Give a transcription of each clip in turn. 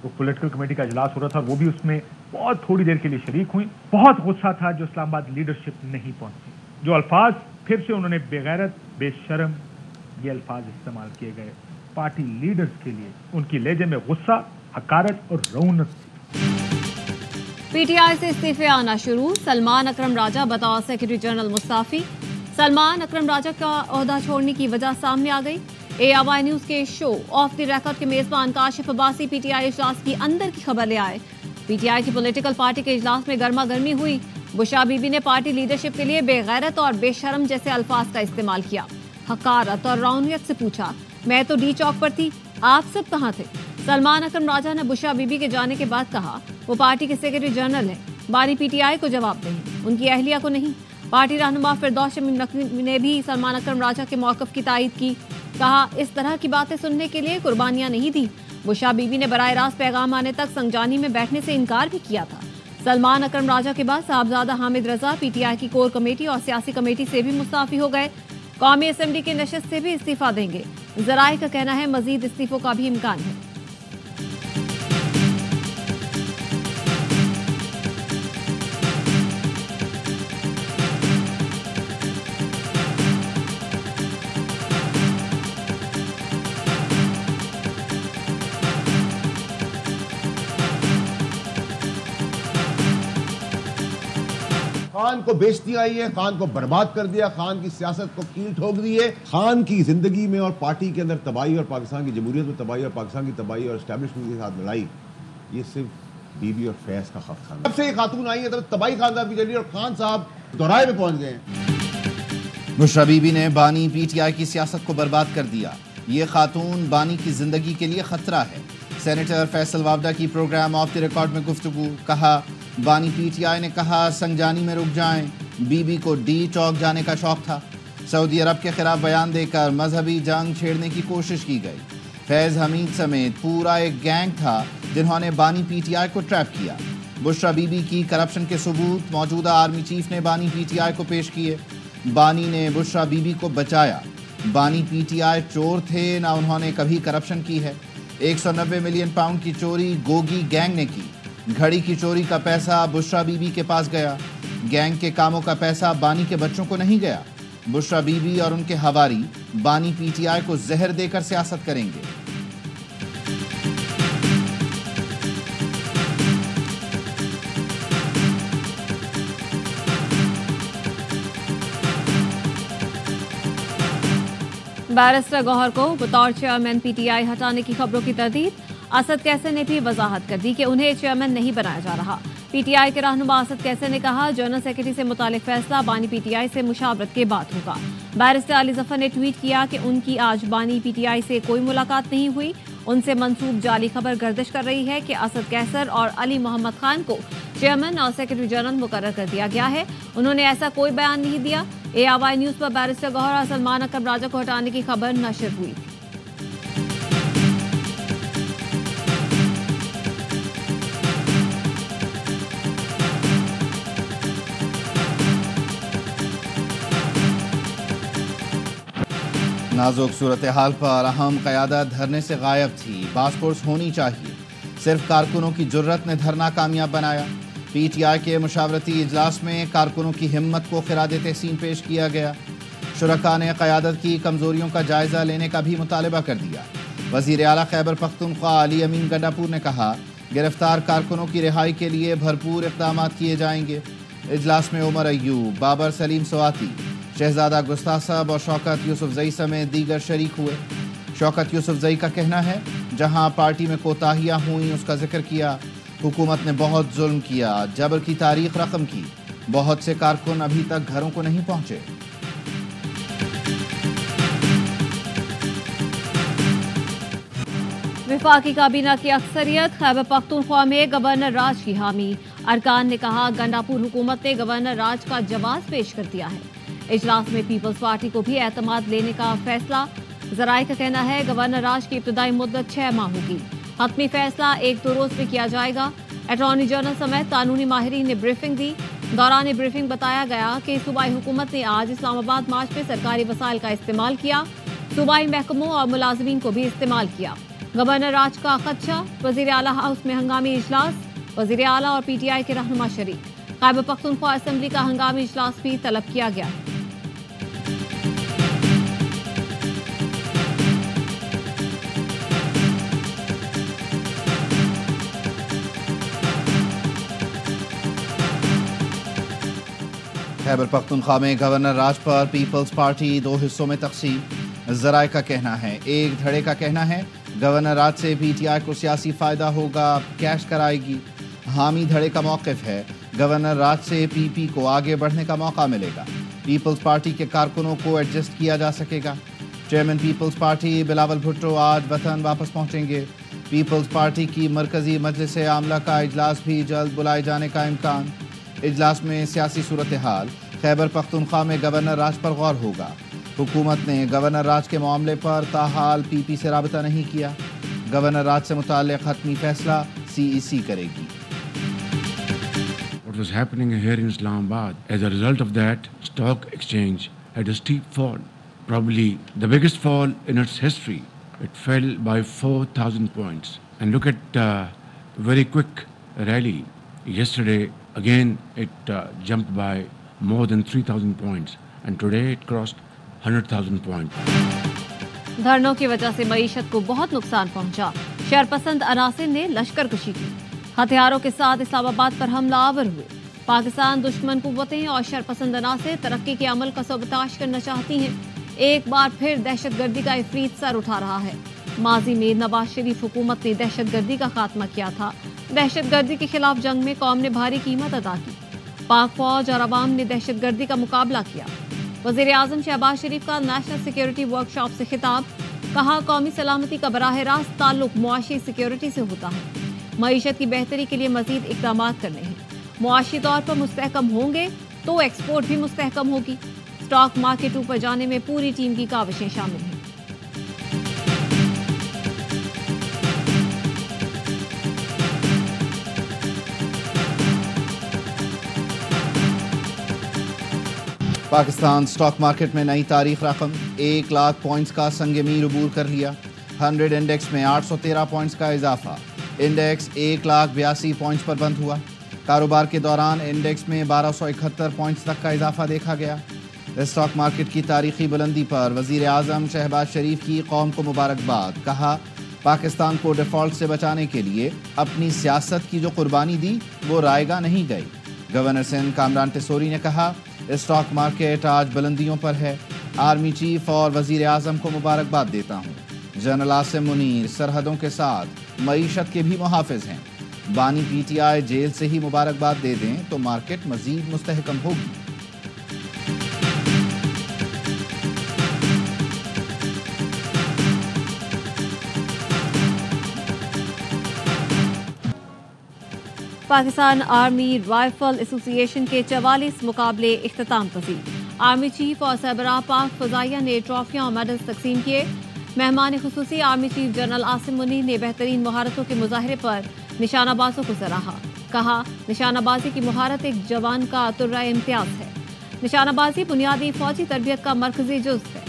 वो political committee का इजलास हो रहा था और वो भी उसमें बहुत थोड़ी देर के लिए शरीक हुई। बहुत गुस्सा था जो इस्लामाबाद लीडरशिप नहीं पहुंची। जो अल्फाज फिर से उन्होंने बेगैरत, बेशर्म, ये अल्फाज इस्तेमाल किए गए पार्टी लीडर्स के लिए। उनकी लहजे में गुस्सा, हकारत और रौनक थी। पीटीआई से इस्तीफे आना शुरू। सलमान अकरम राजा बतौर सेक्रेटरी जनरल मुस्ताफी। सलमान अकरम राजा का ओहदा छोड़ने की वजह सामने आ गई। ARY न्यूज के शो ऑफ द रिकॉर्ड के मेजबान काशिफ अब्बासी पीटीआई इजलास की अंदर की खबर ले आए। पीटीआई की पॉलिटिकल पार्टी के इजलास में गर्मा गर्मी हुई। बुशरा बीबी ने पार्टी लीडरशिप के लिए बेगैरत और बेशरम जैसे अल्फाज का इस्तेमाल किया। हकारत और रौनियत से पूछा, मैं तो डी चौक पर थी, आप सब कहाँ थे? सलमान अकरम राजा ने बुशरा बीबी के जाने के बाद कहा वो पार्टी के सेक्रेटरी जनरल हैं, बानी पीटीआई को जवाब दें, उनकी अहलिया को नहीं। पार्टी रहनुमा फिरदौस शमीम नकवी ने भी सलमान अकरम राजा के मौक़िफ़ की तायीद की। कहा इस तरह की बातें सुनने के लिए कुर्बानियां नहीं दी। बुशरा बीबी ने बराह रास्त पैगाम आने तक संगजानी में बैठने से इनकार भी किया था। सलमान अकरम राजा के बाद साहबजादा हामिद रजा पीटीआई की कोर कमेटी और सियासी कमेटी से भी मुस्ताफी हो गए। कौमी असेंबली की नशस्त से भी इस्तीफा देंगे। जराए का कहना है मजीद इस्तीफों का भी इम्कान है। खान को बेइज्जती आई है, खान को बर्बाद कर दिया, खान की सियासत को कील ठोक दी है। खान की जिंदगी में और पार्टी के अंदर तबाही और पाकिस्तान की जमहूरियत में तबाही और पाकिस्तान की तबाही और एस्टैब्लिशमेंट के साथ लड़ाई, ये सिर्फ बीबी और फैज का खत खाना। जब से ये खातून आई है तब तबाही खानदान की चली और खान साहब दोराए में पहुंच गए हैं। बुशरा बीबी ने बानी पीटीआई की सियासत को बर्बाद कर दिया। ये खातून बानी की जिंदगी के लिए खतरा है। सेनेटर फैसल वावडा की प्रोग्राम ऑफ द रिकॉर्ड में गुफ्तगू। कहा बानी पीटीआई ने कहा संगजानी में रुक जाएं, बीबी को डी चौक जाने का शौक था। सऊदी अरब के खिलाफ बयान देकर मजहबी जंग छेड़ने की कोशिश की गई। फैज हमीद समेत पूरा एक गैंग था जिन्होंने बानी पीटीआई को ट्रैप किया। बुशरा बीबी की करप्शन के सबूत मौजूदा आर्मी चीफ ने बानी पीटीआई को पेश किए। बानी ने बुशरा बीबी को बचाया। बानी पीटीआई चोर थे, ना उन्होंने कभी करप्शन की है। 190 मिलियन पाउंड की चोरी गोगी गैंग ने की। घड़ी की चोरी का पैसा बुशरा बीबी के पास गया। गैंग के कामों का पैसा बानी के बच्चों को नहीं गया। बुशरा बीबी और उनके हवारी बानी पीटीआई को जहर देकर सियासत करेंगे। बैरिस्टर गौहर को बतौर चेयरमैन पीटीआई हटाने की खबरों की तरदीद। असद कैसे ने भी वजाहत कर दी कि उन्हें चेयरमैन नहीं बनाया जा रहा। पीटीआई के रहनुमा असद कैसे ने कहा जनरल सेक्रेटरी से मुतालिक फैसला बानी पीटीआई से मुशावरत के बाद होगा। बैरिस्टर अली जफर ने ट्वीट किया कि उनकी आज बानी पीटीआई से कोई मुलाकात नहीं हुई। उनसे मंसूब जाली खबर गर्दिश कर रही है कि असद कैसर और अली मोहम्मद खान को चेयरमैन और सेक्रेटरी जनरल मुकर्रर कर दिया गया है। उन्होंने ऐसा कोई बयान नहीं दिया। ARY न्यूज पर बैरिस्टर गौहर और सलमान अकरम राजा को हटाने की खबर नशर हुई। नाजुक सूरत हाल पर अहम क़यादत धरने से गायब थी। बास फोर्स होनी चाहिए। सिर्फ कारकुनों की जुर्रत ने धरना कामयाब बनाया। पीटीआई के मुशावरती इजलास में कारकुनों की हिम्मत को खिराज तहसीन पेश किया गया। शुरका ने क़यादत की कमज़ोरियों का जायज़ा लेने का भी मुतालबा कर दिया। वज़ीर आला खैबर पख्तूनख्वा अली अमीन गंडापुर ने कहा गिरफ्तार कारकुनों की रिहाई के लिए भरपूर इक़दाम किए जाएंगे। इजलास में उमर अय्यूब, बाबर सलीम सवाती, शहजादा गुस्ताख साहब और शौकत यूसुफजई समेत दीगर शरीक हुए। शौकत यूसुफजई का कहना है जहां पार्टी में कोताहियां हुई उसका जिक्र किया। हुकूमत ने बहुत जुल्म किया, जबर की तारीख रकम की। बहुत से कारकुन अभी तक घरों को नहीं पहुंचे। विफाकी काबीना की अक्सरियत खैबर पख्तूनख्वा में गवर्नर राज की हामी। अरकान ने कहा गंडापुर हुकूमत ने गवर्नर राज का जवाब पेश कर दिया है। इजलास में पीपल्स पार्टी को भी एतमाद लेने का फैसला। जराए का कहना है गवर्नर राज की इब्तदाई मुद्दत 6 माह होगी। हतमी फैसला 1-2 रोज में किया जाएगा। अटॉर्नी जनरल समेत कानूनी माहिरीन ने ब्रीफिंग दी। दौरान ब्रीफिंग बताया गया कि सूबाई हुकूमत ने आज इस्लामाबाद मार्च में सरकारी वसाइल का इस्तेमाल किया। सूबाई महकमों और मुलाजमीन को भी इस्तेमाल किया। गवर्नर राज का खदशा, वजीर आला हाउस में हंगामी इजलास, वजीर आला और PTI के रहनुमा शरीक। खैबर पख्तूनख्वा असेंबली का हंगामी इजलास भी तलब किया गया है। खैबर पख्तूनख्वा में गवर्नर राज पर पीपल्स पार्टी 2 हिस्सों में तकसीम। जराए का कहना है, एक धड़े का कहना है गवर्नर राज से PTI को सियासी फायदा होगा, कैश कराएगी। हामी धड़े का मौक़िफ़ है गवर्नर राज से PP को आगे बढ़ने का मौका मिलेगा, पीपल्स पार्टी के कारकुनों को एडजस्ट किया जा सकेगा। चेयरमैन पीपल्स पार्टी बिलावल भुट्टो आज वतन वापस पहुंचेंगे। पीपल्स पार्टी की मरकजी मजलिस आमला का इजलास भी जल्द बुलाए जाने का इम्कान। इजलास में सियासी सूरत हाल, खैबर पख्तूनख्वा में गवर्नर राज पर गौर होगा। हुकूमत ने गवर्नर राज के मामले पर ताहाल PP से राबता नहीं किया। गवर्नर राज से मुताल्लिक़ हतमी फैसला CEC करेगी। What was happening here in Islamabad, as a result of that, stock exchange had a steep fall, probably the biggest fall in its history. It fell by 4,000 points. And look at very quick rally. Yesterday, again, it jumped by more than 3,000 points. And today, it crossed 100,000 points. धरनों की वजह से मईशत को बहुत नुकसान पहुंचा। शरपसंद अनासिर ने लश्करकशी की, हथियारों के साथ इस्लामाबाद पर हमला आवर हुए। पाकिस्तान दुश्मन कुव्वतें और शरपसंद अनासिर तरक्की के अमल का सबताश करना चाहती हैं। एक बार फिर दहशतगर्दी का इफरीत सर उठा रहा है। माजी में नवाज शरीफ हुकूमत ने दहशतगर्दी का खात्मा किया था। दहशतगर्दी के खिलाफ जंग में कौम ने भारी कीमत अदा की। पाक फौज और अवाम ने दहशतगर्दी का मुकाबला किया। वजीर आजम शहबाज शरीफ का नेशनल सिक्योरिटी वर्कशॉप से खिताब, कहा कौमी सलामती का बराह रास्त ताल्लुक मुआशी सिक्योरिटी से होता है। मईशत की बेहतरी के लिए मजीद इकदाम करने हैं। मुआशी तौर पर मुस्तहकम होंगे तो एक्सपोर्ट भी मुस्तहकम होगी। स्टॉक मार्केट ऊपर जाने में पूरी टीम की काविशें शामिल हैं। पाकिस्तान स्टॉक मार्केट में नई तारीख रकम, 1 लाख पॉइंट्स का संग मील अबूर कर लिया। 100 इंडेक्स में 813 पॉइंट्स का इजाफा। इंडेक्स 1,82,000 पॉइंट्स पर बंद हुआ। कारोबार के दौरान इंडेक्स में 1271 पॉइंट्स तक का इजाफा देखा गया। स्टॉक मार्केट की तारीखी बुलंदी पर वजीर आजम शहबाज शरीफ की कौम को मुबारकबाद। कहा पाकिस्तान को डिफॉल्ट से बचाने के लिए अपनी सियासत की जो कुर्बानी दी वो रायगा नहीं गई। गवर्नर सिंध कामरान टिसोरी ने कहा स्टॉक मार्केट आज बुलंदियों पर है। आर्मी चीफ और वजीर आजम को मुबारकबाद देता हूँ। जनरल आसिम मुनीर सरहदों के साथ मईशत के भी मुहाफिज हैं। बानी PTI जेल से ही मुबारकबाद दे दें तो मार्केट मजीद मुस्तहकम होगी। पाकिस्तान आर्मी राइफल एसोसिएशन के 44 मुकाबले इख्तिताम पजीर। आर्मी चीफ और सरबराह पाक फजाइया ने ट्रॉफियां और मेडल्स तकसीम किए। मेहमान खुसूसी army chief general Asim Munir ने बेहतरीन महारतों के मुजाहरे पर निशानाबाजों को सराहा। कहा निशानाबाजी की महारत एक जवान का तुर्रा इम्तियाज है। निशानाबाजी बुनियादी फौजी तरबियत का मरकजी जुज़ है।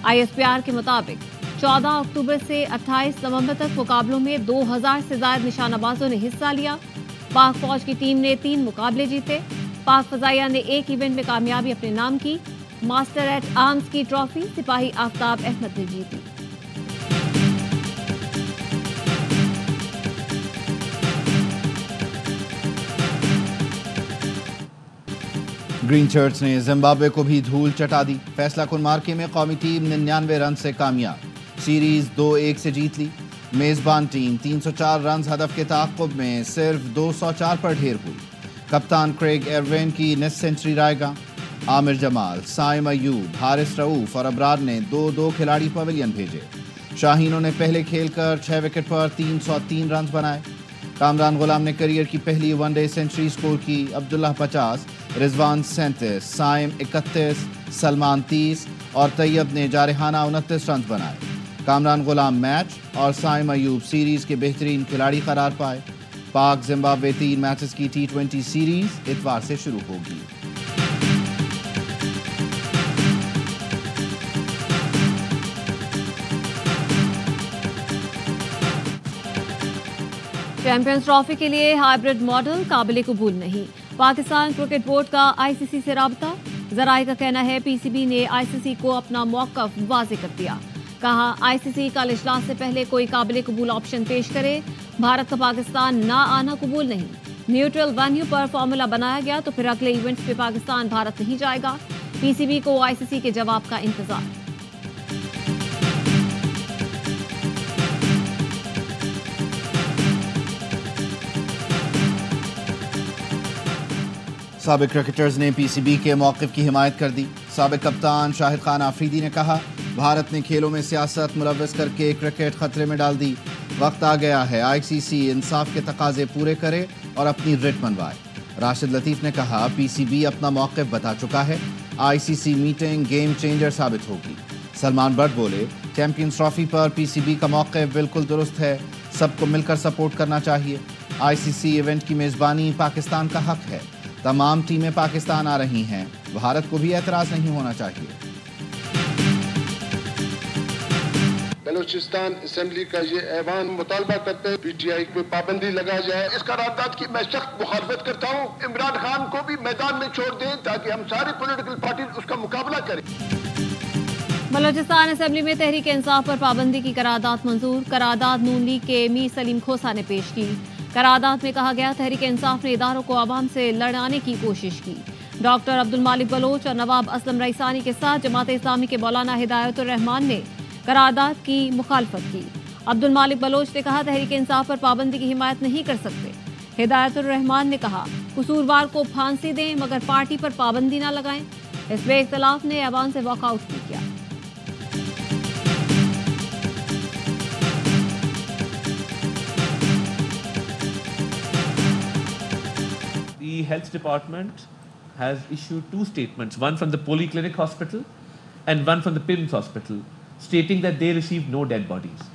ISPR के मुताबिक 14 अक्टूबर से 28 नवंबर तक मुकाबलों में 2000 से ज्यादा निशानाबाजों ने हिस्सा लिया। पाक फौज की टीम ने 3 मुकाबले जीते। पाक फजाइया ने एक इवेंट में कामयाबी अपने नाम की। मास्टर एट आर्म्स की ट्रॉफी सिपाही आफ्ताब अहमद ने जीती। ग्रीन शर्ट्स ने जिम्बाब्वे को भी धूल चटा दी। फैसला कुन मार्के में कौमी टीम 99 रन से कामयाब, सीरीज 2-1 से जीत ली। मेजबान टीम 304 रन हदफ के ताक़ुब में सिर्फ 204 पर ढेर हुई। कप्तान क्रेग एरविन की नेस्ट सेंचुरी रायगा। आमिर जमाल, साइम अयूब, हारिस रऊफ और अबरार ने 2-2 खिलाड़ी पवेलियन भेजे। शाहीनों ने पहले खेलकर 6 विकेट पर 303 रन बनाए। कामरान गुलाम ने करियर की पहली वनडे सेंचुरी स्कोर की। अब्दुल्ला 50, रिजवान 37, साइम 31, सलमान 30 और तैयब ने जारहाना 29 रन बनाए। कामरान गुलाम मैच और साइम अयूब सीरीज के बेहतरीन खिलाड़ी करार पाए। पाक जिम्बाब्वे 3 मैचेस की T20 सीरीज इतवार से शुरू होगी। चैंपियंस ट्रॉफी के लिए हाइब्रिड मॉडल काबिल कबूल नहीं, पाकिस्तान क्रिकेट बोर्ड का आईसीसी से राब्ता। जराए का कहना है पीसीबी ने आईसीसी को अपना मौक़िफ़ वाज़ेह कर दिया। कहा आईसीसी कल इजलास से पहले कोई काबिल कबूल ऑप्शन पेश करे। भारत का पाकिस्तान ना आना कबूल नहीं। न्यूट्रल वेन्यू पर फॉर्मूला बनाया गया तो फिर अगले इवेंट्स पे पाकिस्तान भारत नहीं जाएगा। पीसीबी को आईसीसी के जवाब का इंतजार। साबिक क्रिकेटर्स ने पीसीबी के मौक़िफ़ की हिमायत कर दी। साबिक कप्तान शाहिद खान आफरीदी ने कहा भारत ने खेलों में सियासत मुलव्वस करके क्रिकेट खतरे में डाल दी। वक्त आ गया है आईसीसी इंसाफ के तकाजे पूरे करे और अपनी रिट मनवाए। राशिद लतीफ़ ने कहा पीसीबी अपना मौक़िफ़ बता चुका है, आईसीसी मीटिंग गेम चेंजर साबित होगी। सलमान बट बोले चैंपियंस ट्रॉफी पर पीसीबी का मौक़िफ़ बिल्कुल दुरुस्त है, सबको मिलकर सपोर्ट करना चाहिए। आईसीसी इवेंट की मेज़बानी पाकिस्तान का हक है, तमाम टीमें पाकिस्तान आ रही हैं, भारत को भी एतराज़ नहीं होना चाहिए। बलूचिस्तान असेंबली का ये ऐवान मुतालबा करते हैं पीटीआई पे पाबंदी लगाई जाए। इस करारदाद की मैं सख्त मुखालफत करता हूँ। इमरान खान को भी मैदान में छोड़ दें ताकि हम सारी पॉलिटिकल पार्टी उसका मुकाबला करें। बलूचिस्तान असेंबली में तहरीक इंसाफ पर पाबंदी की करारदाद मंजूर। करारदाद नून लीग के मीर सलीम खोसा ने पेश की। करारदाद में कहा गया तहरीक इंसाफ ने इदारों को आवाम से लड़ाने की कोशिश की। डॉक्टर अब्दुल मालिक बलोच और नवाब असलम रईसानी के साथ जमात इस्लामी के मौलाना हिदायतुर रहमान ने करारदाद की मुखालफत की। अब्दुल मालिक बलोच ने कहा तहरीक इंसाफ पर पाबंदी की हिमायत नहीं कर सकते। हिदायतुर रहमान ने कहा कसूरवार को फांसी दें मगर पार्टी पर पाबंदी ना लगाएं। इसमें इख्तलाफ ने ऐवान से वॉकआउट भी किया। The Health Department has issued 2 statements, one from the Polyclinic Hospital and one from the PIMS Hospital, stating that they received no dead bodies.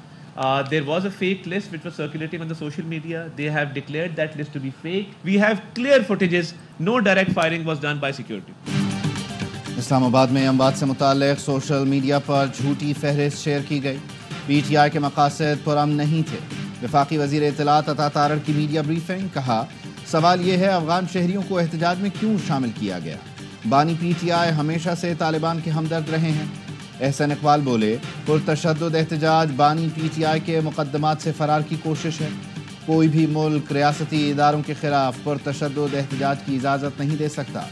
There was a fake list which was circulating on the social media. They have declared that list to be fake. We have clear footages. No direct firing was done by security. Islamabad में अमवात से मुताल्लिक़ social media पर झूठी फहरिस्त share की गई। PTI के मकासद पुरअमन नहीं थे। वफाकी वज़ीर इत्तलात अता तारड़ की मीडिया ब्रीफिंग। कहा सवाल ये है अफगान शहरियों को एहतजाज में क्यों शामिल किया गया। बानी पीटीआई हमेशा से तालिबान के हमदर्द रहे हैं। एहसन इकबाल बोले पुरतशद्दुद एहतजाज बानी पीटीआई के मुकदमात से फरार की कोशिश है। कोई भी मुल्क रियासती इदारों के खिलाफ पुरतशद्दुद एहतजाज की इजाज़त नहीं दे सकता।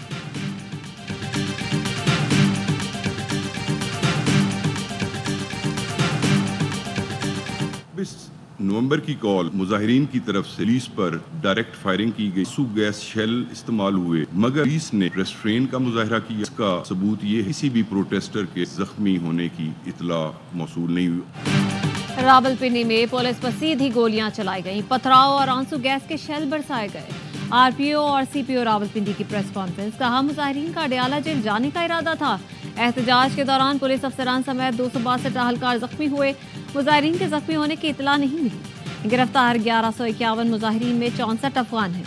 नवंबर की कॉल मुजाहिरीन की तरफ से पुलिस पर डायरेक्ट फायरिंग की गई। आंसू गैस शेल इस्तेमाल हुए मगर पुलिस ने रेस्ट्रेन का मुजाहरा किया। इसका सबूत ये किसी भी प्रोटेस्टर के जख्मी होने की इतला मौसूल नहीं हुई। रावलपिंडी में पुलिस पर सीधी गोलियां चलाई गईं, पथराव और आंसू गैस के शेल बरसाए गए। आरपीओ और सीपीओ रावलपिंडी की प्रेस कॉन्फ्रेंस। कहा मुजाहिरीन का अडयाला जेल जाने का इरादा था। एहतजाज के दौरान पुलिस अफसरान समेत 262 टहलकार जख्मी हुए। मुजाहिरीन के जख्मी होने की इतला नहीं मिली। गिरफ्तार 1151 मुजाहिरीन में 64 अफगान हैं।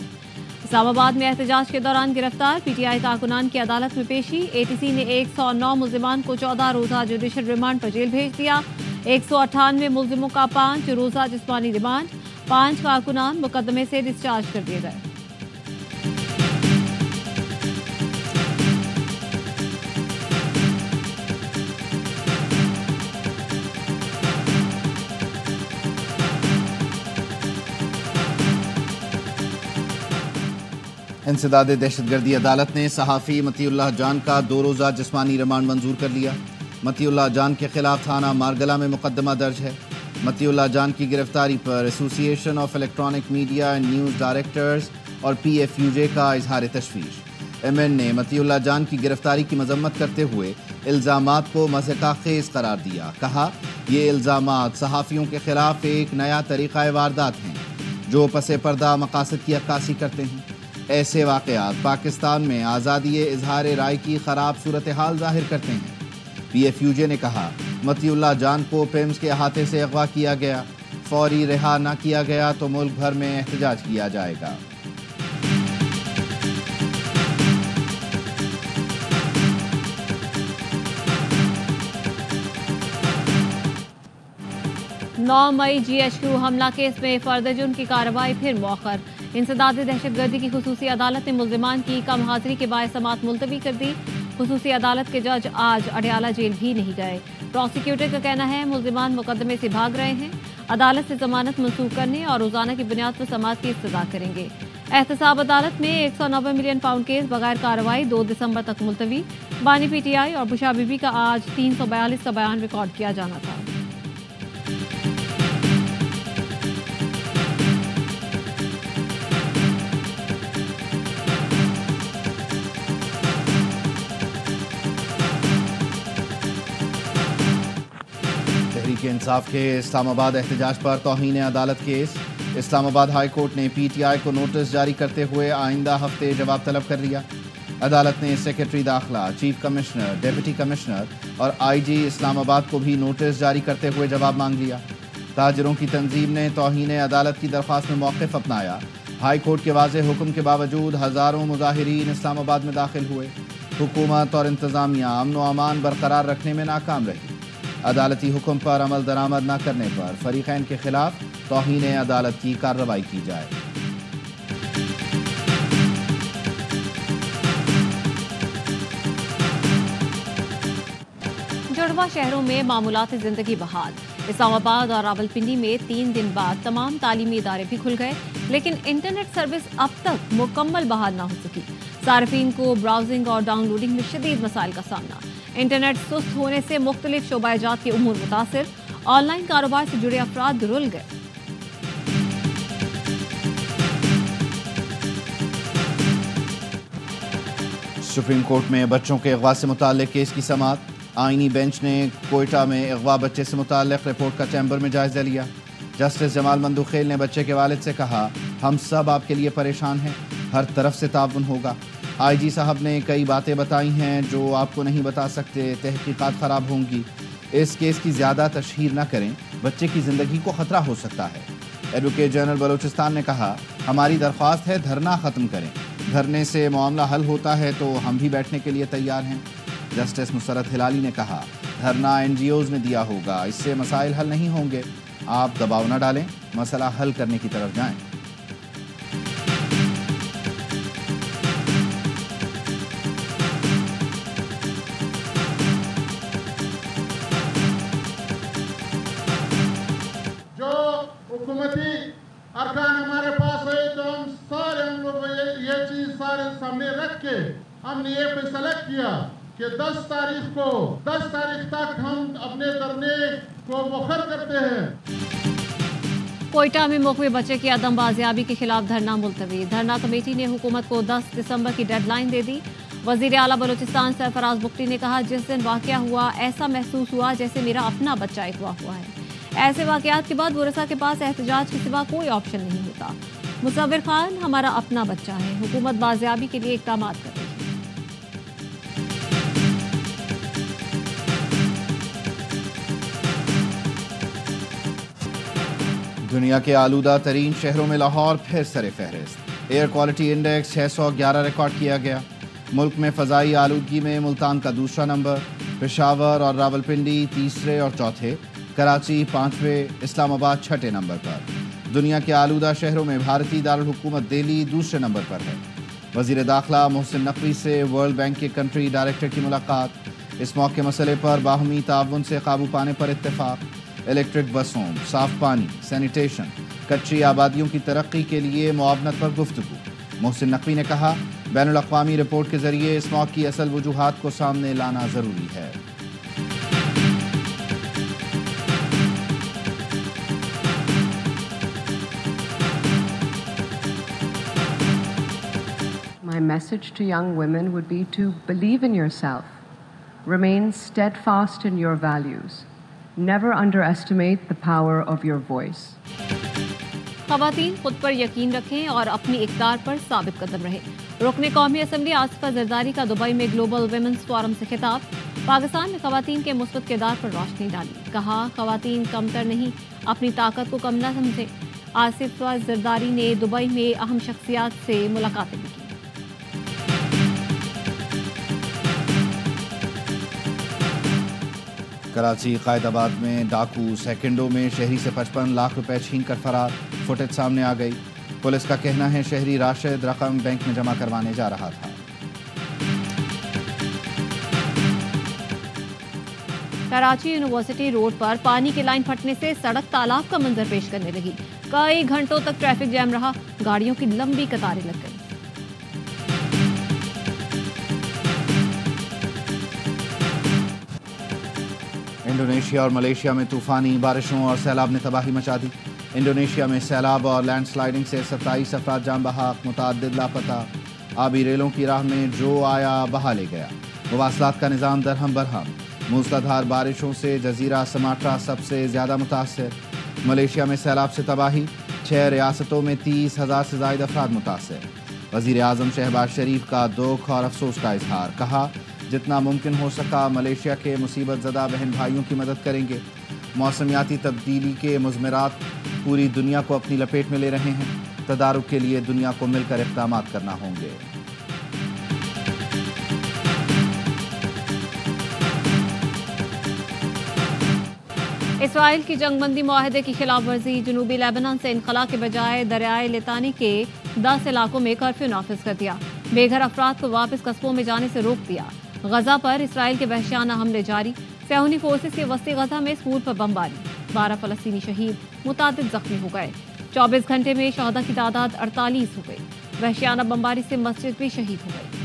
इस्लामाबाद में एहतजाज के दौरान गिरफ्तार पीटीआई कारकुनान की अदालत में पेशी। एटीसी ने 109 मुल्जिमान को 14 रोज़ा जुडिशल रिमांड पर जेल भेज दिया। 198 मुल्जिमों का 5 रोज़ा जिस्मानी रिमांड। 5 कारकुनान मुकदमे से डिस्चार्ज कर दिए गए। इंसदाद दहशतगर्दी अदालत ने सहाफ़ी मतीउल्लाह जान का 2 रोज़ा जिस्मानी रिमांड मंजूर कर लिया। मतीउल्लाह जान के खिलाफ थाना मारगला में मुकदमा दर्ज है। मतीउल्लाह जान की गिरफ्तारी पर association of electronic media and news directors और PFUJ का इजहार तशवीश। MN ने मतीउल्लाह जान की गिरफ्तारी की मजम्मत करते हुए इल्ज़ामात को मज़ाक़ खेज़ करार दिया। कहा ये इल्ज़ामात सहाफ़ियों के खिलाफ एक नया तरीक़ा वारदात हैं जो पसे पर्दा मकासद की अक्कासी करते हैं। ऐसे वाक़यात पाकिस्तान में आज़ादी इजहार राय की ख़राब सूरत हाल ज़ाहिर करते हैं। PFUJ ने कहा मतीउल्लाह जान को PIMS के अहाते से अगवा किया गया, फौरी रिहा न किया गया तो मुल्क भर में एहतजाज किया जाएगा। 9 मई GHQ हमला केस में फर्द जुर्म की कार्रवाई फिर मौखर। इंसदाद दहशतगर्दी की खुसूसी अदालत ने मुल्जिमान की कम हाजिरी के बायस समाअत मुलतवी कर दी। खुसूसी अदालत के जज आज अडयाला जेल भी नहीं गए। प्रोसिक्यूटर का कहना है मुल्जिमान मुकदमे से भाग रहे हैं, अदालत से जमानत मंसूख करने और रोजाना की बुनियाद पर समाअत की इस्तदा करेंगे। एहतसाब अदालत में 190 मिलियन पाउंड केस बगैर कार्रवाई 2 दिसंबर तक मुलतवी। बानी PTI और बुशा बीबी का आज 342 का बयान रिकॉर्ड किया जाना था। तहरीक इंसाफ के इस्लामाबाद एहतजाज पर तौहीन अदालत केस। इस्लामाबाद हाई कोर्ट ने PTI को नोटिस जारी करते हुए आइंदा हफ्ते जवाब तलब कर लिया। अदालत ने सेक्रेटरी दाखिला, चीफ कमिश्नर, डिप्टी कमिश्नर और IG इस्लामाबाद को भी नोटिस जारी करते हुए जवाब मांग लिया। ताजरों की तंजीम ने तौहीन अदालत की दरख्वास्त में मौक़िफ़ अपनाया। हाई कोर्ट के वाज़ेह हुक्म के बावजूद हज़ारों मुज़ाहिरीन इस्लामाबाद में दाखिल हुए। हुकूमत और इंतज़ामिया अमन व अमान बरकरार रखने में नाकाम रही। अदालती हुक्म पर अमल दरामद न करने पर फरीक़ैन के खिलाफ तौहीन अदालत की कार्रवाई की जाए। जुड़वा शहरों में मामूलाती जिंदगी बहाल। इस्लामाबाद और रावलपिंडी में 3 दिन बाद तमाम तालीमी इदारे भी खुल गए, लेकिन इंटरनेट सर्विस अब तक मुकम्मल बहाल ना हो सकी। सार्फिन को ब्राउजिंग और डाउनलोडिंग में शदीद मसाइल का सामना। इंटरनेट सुस्त होने से मुख्तलिफ शोबाजात के उमूर मुतासिर। ऑनलाइन कारोबार से जुड़े अफराद रुल गए। सुप्रीम कोर्ट में बच्चों के अगवा से मुताल्लिक केस की समाअत। आईनी बेंच ने कोयटा में अगवा बच्चे से मुताल्लिक रिपोर्ट का चैम्बर में जायजा लिया। जस्टिस जमाल मंदुखेल ने बच्चे के वालिद से कहा, हम सब आपके लिए परेशान हैं, हर तरफ से ताउन होगा। IG साहब ने कई बातें बताई हैं जो आपको नहीं बता सकते, तहकीकात ख़राब होंगी। इस केस की ज़्यादा तशहीर न करें, बच्चे की ज़िंदगी को ख़तरा हो सकता है। एडवोकेट जनरल बलूचिस्तान ने कहा, हमारी दरख्वास्त है धरना ख़त्म करें, धरने से मामला हल होता है तो हम भी बैठने के लिए तैयार हैं। जस्टिस मुसरत हिलाली ने कहा, धरना NGOs ने दिया होगा, इससे मसाइल हल नहीं होंगे, आप दबाव न डालें, मसला हल करने की तरफ जाएं। हुकूमती अरकान हमारे पास है तो हम सारे हम लोग ये चीज सारे सामने रख के हमने ये फैसला किया कि 10 तारीख तक हम अपने धरने को मुखर करते हैं। कोयटा में मुख्य बच्चे की अदम बाजियाबी के खिलाफ धरना मुलतवी। धरना कमेटी ने हुकूमत को 10 दिसंबर की डेडलाइन दे दी। वजीर आला बलूचिस्तान सरफराज बुख्ती ने कहा, जिस दिन वाक़या हुआ ऐसा महसूस हुआ जैसे मेरा अपना बच्चा अगवा हुआ है। ऐसे वाक़यात के बाद बुरसा के पास एहतजाज के सिवा कोई ऑप्शन नहीं होता। मुसव्विर खान हमारा अपना बच्चा है, हुकूमत बाजियाबी के लिए इक़दाम कर रही है। दुनिया के आलूदा तरीन शहरों में लाहौर फिर सरे फहरिस्त। एयर क्वालिटी इंडेक्स 611 रिकॉर्ड किया गया। मुल्क में फ़ज़ाई आलूदगी में मुल्तान का दूसरा नंबर, पेशावर और रावलपिंडी तीसरे और चौथे, कराची 5वें, इस्लामाबाद 6ठे नंबर पर। दुनिया के आलूदा शहरों में भारतीय दारुल हुकूमत दिल्ली दूसरे नंबर पर है। वज़ीर दाखिला मोहसिन नकवी से वर्ल्ड बैंक के कंट्री डायरेक्टर की मुलाकात। इस मौके मसले पर बाहमी ताउन से काबू पाने पर इत्तेफाक। इलेक्ट्रिक बसों, साफ पानी, सैनिटेशन, कच्ची आबादियों की तरक्की के लिए मुआवनत पर गुफ्तगू। मोहसिन नकवी ने कहा, बैनुल अक़वामी रिपोर्ट के ज़रिए इस मौके की असल वजूहात को सामने लाना ज़रूरी है। My message to young women would be to believe in yourself, remain steadfast in your values, never underestimate the power of your voice. ख़वातीन खुद पर यकीन रखें और अपनी इक़्तिदार पर साबित कदम रहें। रुकने कौमी असम्बली आसिफा जरदारी का दुबई में ग्लोबल विमेंस फोरम से खिताब। पाकिस्तान में ख़वातीन के मुस्बत किरदार पर रोशनी डाली। कहा, ख़वातीन कमतर नहीं, अपनी ताकत को कम न समझें। आसिफा जरदारी ने दुबई में अहम शख्सियात से मुलाकातें की। کراچی قائد آباد میں ڈاکو سیکنڈوں میں شہری سے 55 لاکھ روپے چھین کر فرار، فوٹیج سامنے آ گئی۔ پولیس کا کہنا ہے شہری راشد رقم بینک میں جمع کروانے جا رہا تھا۔ کراچی یونیورسٹی روڈ پر پانی کی لائن پھٹنے سے سڑک تالاب کا منظر پیش کرنے لگی۔ کئی گھنٹوں تک ٹریفک جام رہا، گاڑیوں کی لمبی قطاریں لگ گئیں۔ انڈونیشیا اور ملیشیا میں طوفانی بارشوں اور سیلاب نے تباہی مچا دی۔ انڈونیشیا میں سیلاب اور لینڈ سلائیڈنگ سے 27 افراد جان بحق، متعدد لاپتہ۔ آبی ریلوں کی راہ میں جو آیا بہا لے گیا۔ مواصلات کا نظام درہم برہم۔ موسلادھار بارشوں سے جزیرہ سماٹرا سب سے زیادہ متاثر۔ ملیشیا میں سیلاب سے تباہی، 6 ریاستوں میں 30,000 سے زائد افراد متاثر۔ وزیر اعظم شہباز شریف کا دکھ اور افسوس کا اظہار، کہا جتنا ممکن ہو سکا ملیشیا کے مصیبت زدہ بہن بھائیوں کی مدد کریں گے۔ موسمیاتی تبدیلی کے مضمرات پوری دنیا کو اپنی لپیٹ میں لے رہے ہیں، تدارک کے لیے دنیا کو مل کر اقدامات کرنا ہوں گے۔ اسرائیل کی جنگ بندی معاہدے کی خلاف ورزی، جنوبی لیبنان سے انخلا کے بجائے دریائے لتانی کے 10 علاقوں میں کرفیو نافذ کر دیا۔ بے گھر افراد کو واپس قصبوں میں جانے سے روک دیا۔ غزہ پر اسرائیل کے وحشیانہ حملے جاری، صہیونی فورسز کے وسطی غزہ میں اسکول پر بمباری، 12 فلسطینی شہید، متعدد زخمی ہو گئے۔ 24 گھنٹے میں شہداء کی تعداد 48 ہو گئی۔ وحشیانہ بمباری سے مسجد بھی شہید ہو گئی۔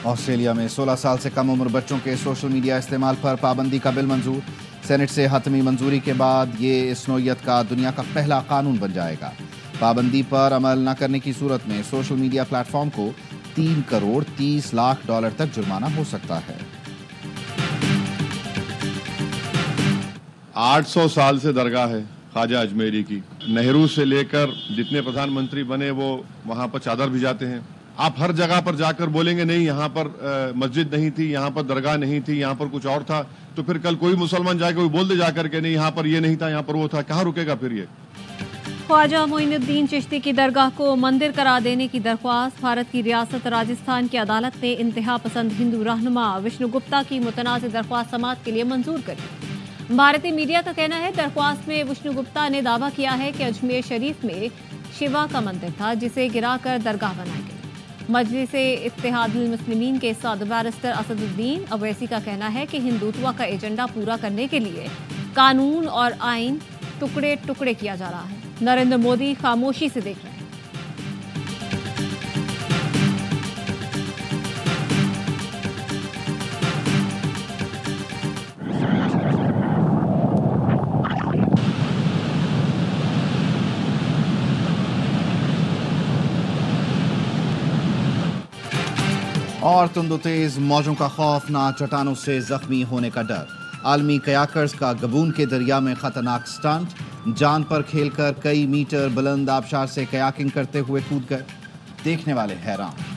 آسٹریلیا میں 16 سال سے کم عمر بچوں کے سوشل میڈیا استعمال پر پابندی کا بل منظور۔ سینٹ سے حتمی منظوری کے بعد یہ اس نوعیت کا دنیا کا پہلا قانون بن جائے گا۔ پابندی پر عمل نہ کرنے کی صورت میں سوشل میڈیا پلیٹ فارم کو $3 کروڑ 30 لاکھ تک جرمانہ ہو سکتا ہے۔ 800 سال سے درگاہ ہے خواجہ اجمیری کی۔ نہرو سے لے کر جتنے پردھان منتری بنے وہ وہاں پر چادر بھجاتے ہیں۔ آپ ہر جگہ پر جا کر بولیں گے نہیں یہاں پر مسجد نہیں تھی، یہاں پر درگاہ نہیں تھی، یہاں پر کچھ اور تھا، تو پھر کل کوئی مسلمان جا کے کوئی بول دے جا کر کے نہیں یہاں پر یہ نہیں تھا، یہاں پر وہ تھا، کہاں رکے گا پھر یہ؟ خواجہ معین الدین چشتی کی درگاہ کو مندر قرار دینے کی درخواست، بھارت کی ریاست راجستھان کی عدالت نے انتہا پسند ہندو رہنما وشنو گپتا کی متنازع درخواست سماعت کے لیے منظور کر دی۔ بھارتی میڈیا کا کہنا ہے درخواست میں وشنو گپتا نے دعویٰ کیا ہے کہ اجمیر شریف میں شیوا کا مندر تھا جسے گرا کر درگاہ بنائی گئی۔ مجلس اتحاد المسلمین کے صدر بیرسٹر اسد الدین اویسی کا کہنا ہے کہ ہندوتوا کا ایجنڈا پورا کرنے کے لیے قانون اور آئین ٹکڑے ٹکڑے کیا جا رہا ہے۔ نریندر مودی خاموشی سے دیکھ رہے ہیں۔ اور تند و تیز موجوں کا خوف، نہ چٹانوں سے زخمی ہونے کا ڈر۔ عالمی کیاکرز کا گبون کے دریا میں خطرناک سٹنٹ، جان پر کھیل کر کئی میٹر بلند آبشار سے کیاکنگ کرتے ہوئے کود گئے، دیکھنے والے حیران۔